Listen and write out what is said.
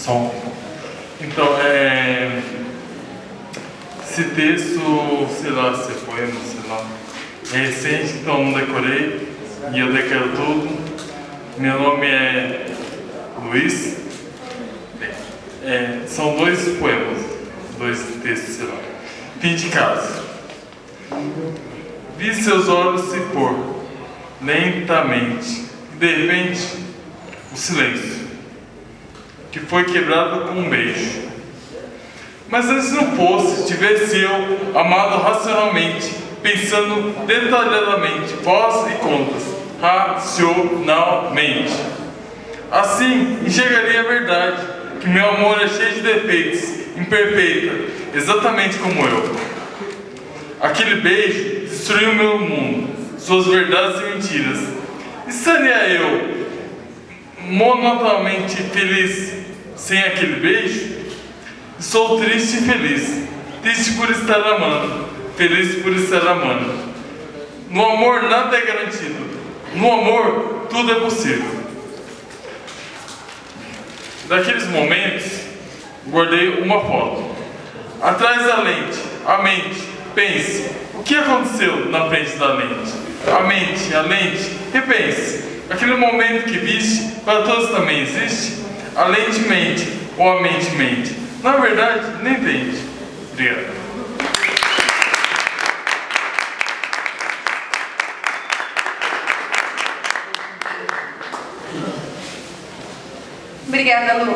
Som. Então, esse texto, sei lá, esse poema, sei lá, é recente, então não decorei e eu decoro tudo. Meu nome é Luiz. São dois poemas, dois textos, sei lá. Fim de casa. Vi seus olhos se pôr lentamente e de repente o silêncio, que foi quebrado com um beijo. Mas se não fosse, tivesse eu amado racionalmente, pensando detalhadamente, pós e contras, racionalmente. Assim, enxergaria a verdade, que meu amor é cheio de defeitos, imperfeita, exatamente como eu. Aquele beijo destruiu meu mundo, suas verdades e mentiras. E seria eu monotonamente feliz sem aquele beijo? Sou triste e feliz. Triste por estar amando, feliz por estar amando. No amor nada é garantido. No amor tudo é possível. Daqueles momentos, guardei uma foto. Atrás da lente, a mente, pense. O que aconteceu na frente da lente? A mente, a lente, repense. Aquele momento que viste, para todos também existe? A lente mente, ou a mente mente? Na verdade, nem entende. Obrigado. Obrigada, Lu.